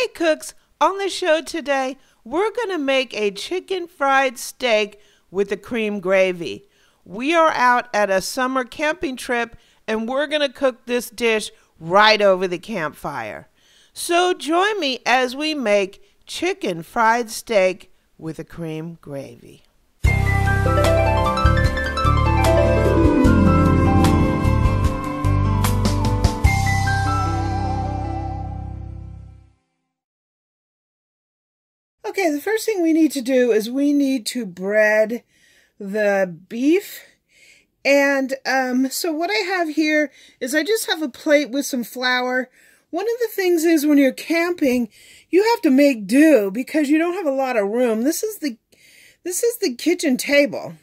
Hey cooks, on the show today, we're going to make a chicken fried steak with a cream gravy. We are out at a summer camping trip and we're going to cook this dish right over the campfire. So join me as we make chicken fried steak with a cream gravy. Okay, the first thing we need to do is we need to bread the beef. And so what I have here is I just have a plate with some flour. One of the things is when you're camping, you have to make do because you don't have a lot of room. This is the kitchen table.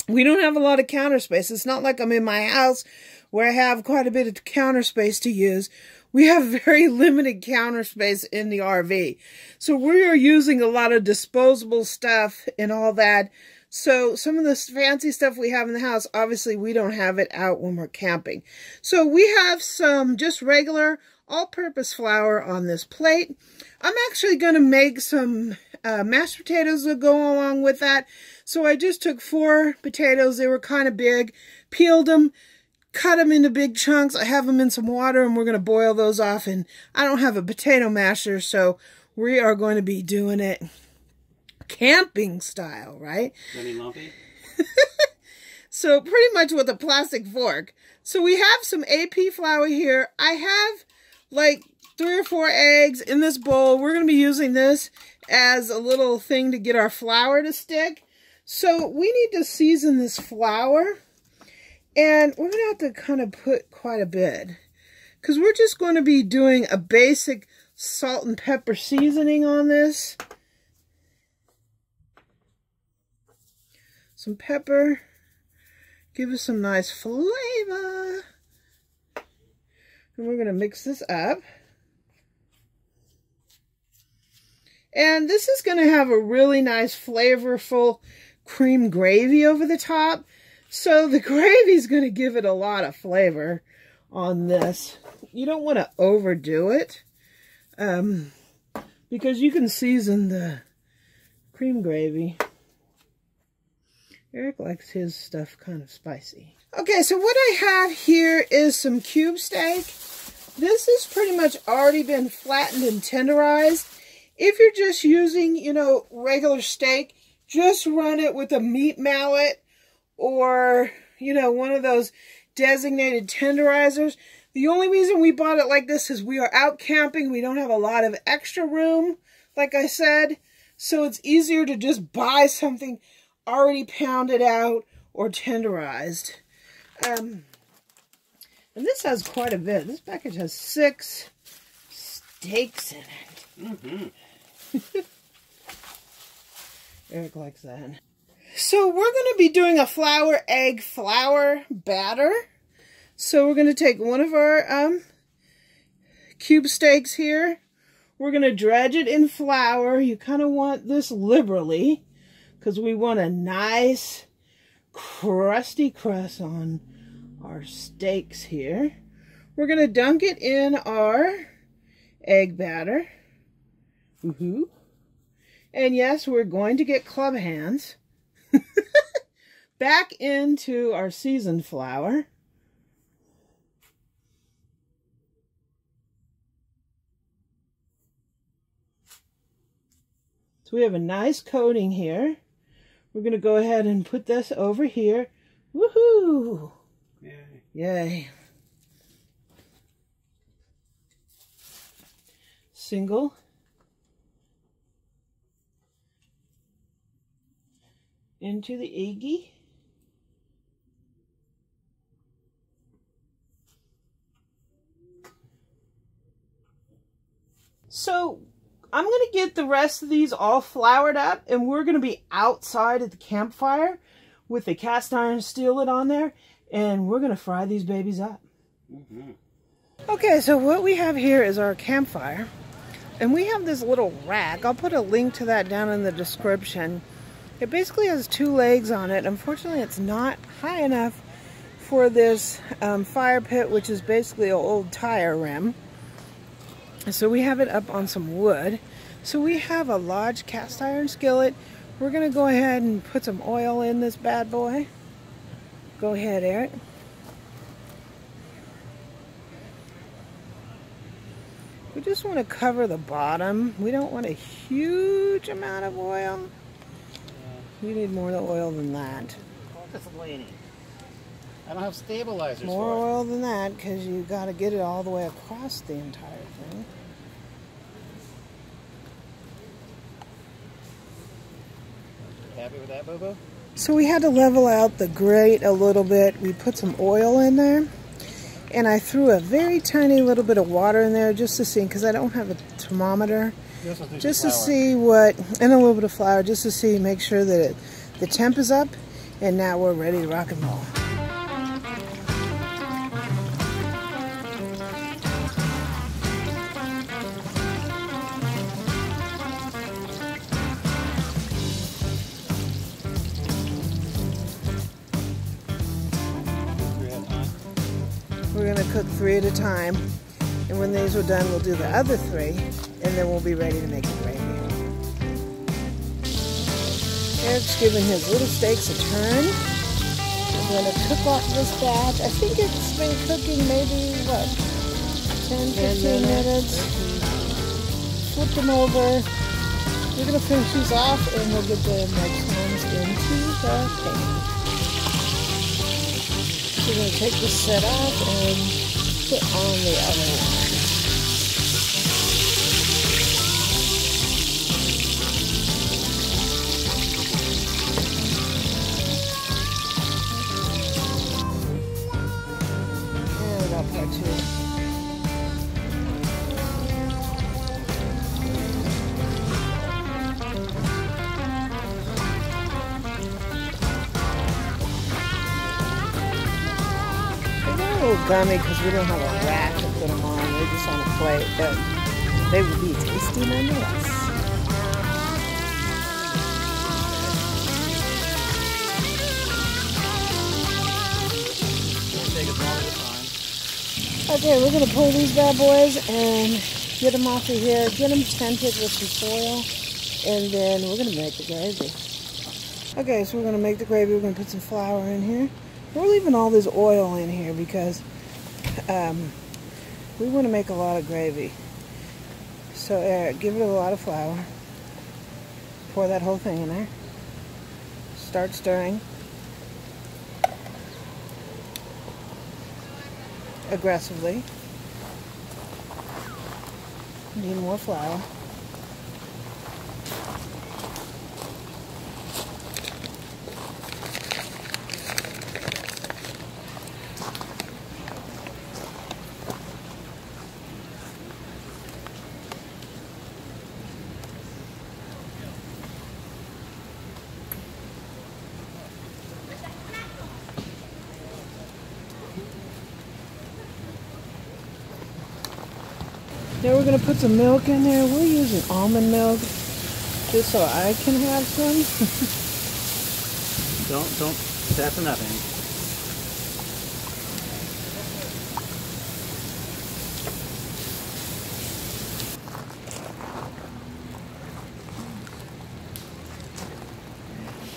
We don't have a lot of counter space. It's not like I'm in my house where I have quite a bit of counter space to use. We have very limited counter space in the RV. So we are using a lot of disposable stuff and all that. So some of the fancy stuff we have in the house, obviously we don't have it out when we're camping. So we have some just regular all-purpose flour on this plate. I'm actually going to make some mashed potatoes that go along with that. So I just took 4 potatoes. They were kind of big, peeled them, cut them into big chunks. I have them in some water and we're going to boil those off. And I don't have a potato masher, so we are going to be doing it camping style, right? Really lumpy? So pretty much with a plastic fork. So we have some AP flour here. I have like 3 or 4 eggs in this bowl. We're going to be using this as a little thing to get our flour to stick. So we need to season this flour. And we're going to have to kind of put quite a bit, because we're just going to be doing a basic salt and pepper seasoning on this. Some pepper, give us some nice flavor. And we're going to mix this up. And this is going to have a really nice flavorful cream gravy over the top. So the gravy is going to give it a lot of flavor on this. You don't want to overdo it because you can season the cream gravy. Eric likes his stuff kind of spicy. Okay, so what I have here is some cube steak. This has pretty much already been flattened and tenderized. If you're just using, regular steak, just run it with a meat mallet or, one of those designated tenderizers. The only reason we bought it like this is we are out camping. We don't have a lot of extra room, like I said. So it's easier to just buy something already pounded out or tenderized. And this has quite a bit. This package has 6 steaks in it. Mm-hmm. Eric likes that. So we're going to be doing a egg flour batter. So we're going to take one of our cube steaks here. We're going to dredge it in flour. You kind of want this liberally because we want a nice crusty crust on our steaks here. We're going to dunk it in our egg batter. Woohoo. And yes, we're going to get club hands. Back into our seasoned flour. So we have a nice coating here. We're going to go ahead and put this over here. Woohoo! Yay. Yay. Single. Into the eggy. So I'm going to get the rest of these all floured up, and we're going to be outside at the campfire with the cast iron skillet on there, and we're going to fry these babies up. Mm-hmm. Okay, so what we have here is our campfire, and we have this little rack. I'll put a link to that down in the description. It basically has 2 legs on it. Unfortunately, it's not high enough for this fire pit, which is basically an old tire rim. So we have it up on some wood. So we have a large cast iron skillet. We're going to go ahead and put some oil in this bad boy. Go ahead, Eric. We just want to cover the bottom. We don't want a huge amount of oil. We need more oil than that. I don't have stabilizers. More oil than that, because you got to get it all the way across the entire thing. Happy with that, Boo-Boo? So we had to level out the grate a little bit. We put some oil in there, and I threw a very tiny little bit of water in there just to see, because I don't have a thermometer, just to see what, and a little bit of flour, just to see, make sure that the temp is up, and now we're ready to rock and roll. We're going to cook 3 at a time, and when these are done, we'll do the other 3, and then we'll be ready to make the gravy. Eric's giving his little steaks a turn. We're going to cook off this batch. I think it's been cooking maybe, what, 10-15 minutes. Flip them over. We're going to finish these off, and we'll get the next ones into the pan. We're going to take this set off and put on the other one. And we got part 2. A little gummy because we don't have a rack to put them on. They're just on a plate, but they would be tasty nonetheless. Okay, we're going to pull these bad boys and get them off of here, get them scented with some foil, and then we're going to make the gravy. Okay, so we're going to make the gravy. We're going to put some flour in here. We're leaving all this oil in here because we want to make a lot of gravy. So give it a lot of flour. Pour that whole thing in there. Start stirring. Aggressively. Need more flour. Now we're going to put some milk in there. We're using almond milk just so I can have some. Don't, that's nothing.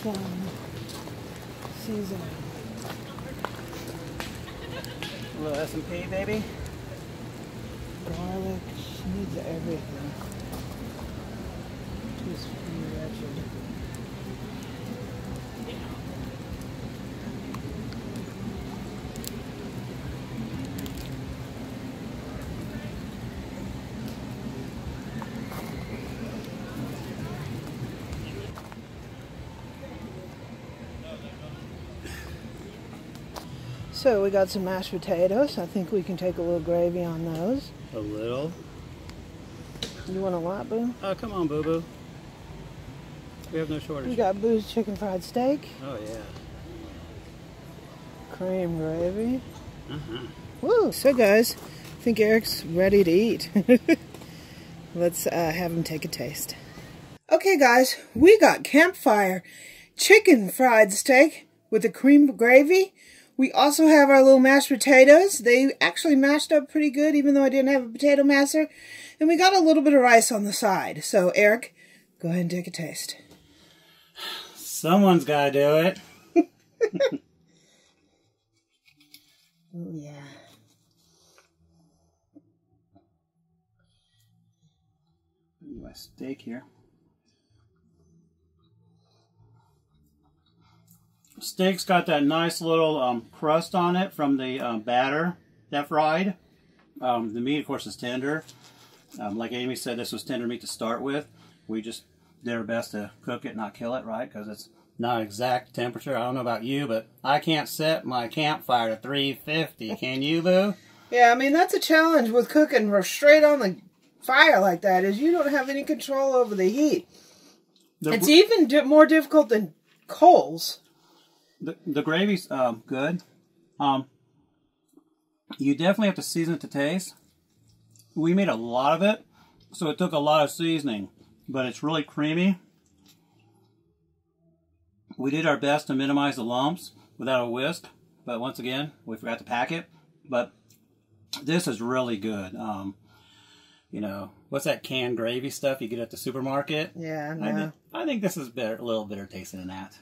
Some seasoning. A little S&P, baby. Garlic, she needs everything. She's pretty wretched. So we got some mashed potatoes. I think we can take a little gravy on those. A little? You want a lot, Boo? Oh, come on, Boo-Boo. We have no shortage. We got Boo's chicken fried steak. Oh, yeah. Cream gravy. Woo! So guys, I think Eric's ready to eat. Let's have him take a taste. Okay guys, we got Campfire chicken fried steak with the cream gravy. We also have our little mashed potatoes. They actually mashed up pretty good, even though I didn't have a potato masher. And we got a little bit of rice on the side. So, Eric, go ahead and take a taste. Someone's got to do it. Oh, yeah. My steak here. Steak's got that nice little crust on it from the batter that fried. The meat, of course, is tender. Like Amy said, this was tender meat to start with. We just did our best to cook it, not kill it, right? Because it's not exact temperature. I don't know about you, but I can't set my campfire to 350. Can you, Boo? Yeah, I mean, that's a challenge with cooking straight on the fire like that, is you don't have any control over the heat. It's even more difficult than coals. The gravy's good. You definitely have to season it to taste. We made a lot of it, so it took a lot of seasoning, but it's really creamy. We did our best to minimize the lumps without a whisk, but once again, we forgot to pack it. But this is really good. You know, what's that canned gravy stuff you get at the supermarket? Yeah, no. I think this is better, a little bitter tasting than that.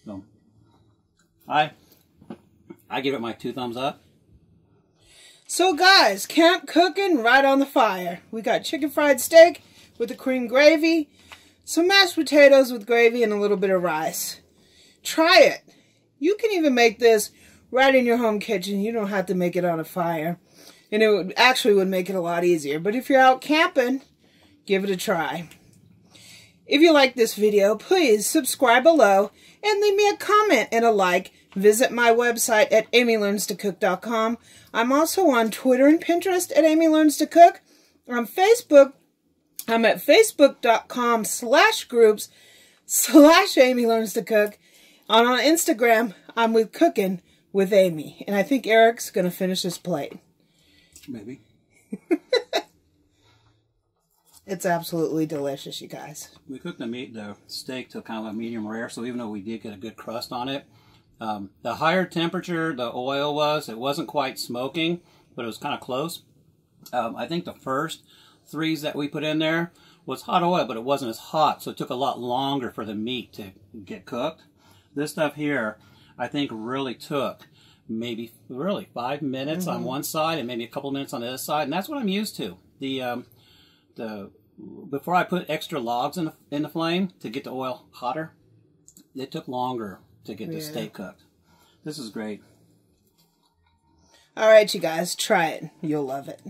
So, I give it my 2 thumbs up. So guys, camp cooking right on the fire. We got chicken fried steak with the cream gravy, some mashed potatoes with gravy, and a little bit of rice. Try it. You can even make this right in your home kitchen. You don't have to make it on a fire. And it would make it a lot easier. But if you're out camping, give it a try. If you like this video, please subscribe below and leave me a comment and a like. Visit my website at amylearnstocook.com. I'm also on Twitter and Pinterest at Amy Learns to Cook. On Facebook, I'm at facebook.com/groups/Amy Learns to Cook. And on Instagram, I'm with Cooking with Amy. And I think Eric's going to finish his plate. Maybe. It's absolutely delicious, you guys. We cooked the steak to kind of a medium rare, so even though we did get a good crust on it, the higher temperature the oil was, it wasn't quite smoking, but it was kind of close. I think the first 3s that we put in there was hot oil, but it wasn't as hot, so it took a lot longer for the meat to get cooked. This stuff here, I think, really took maybe 5 minutes on one side and maybe a couple minutes on the other side, and that's what I'm used to. Before I put extra logs in the flame to get the oil hotter, it took longer to get the steak cooked. This is great. All right, you guys, try it. You'll love it.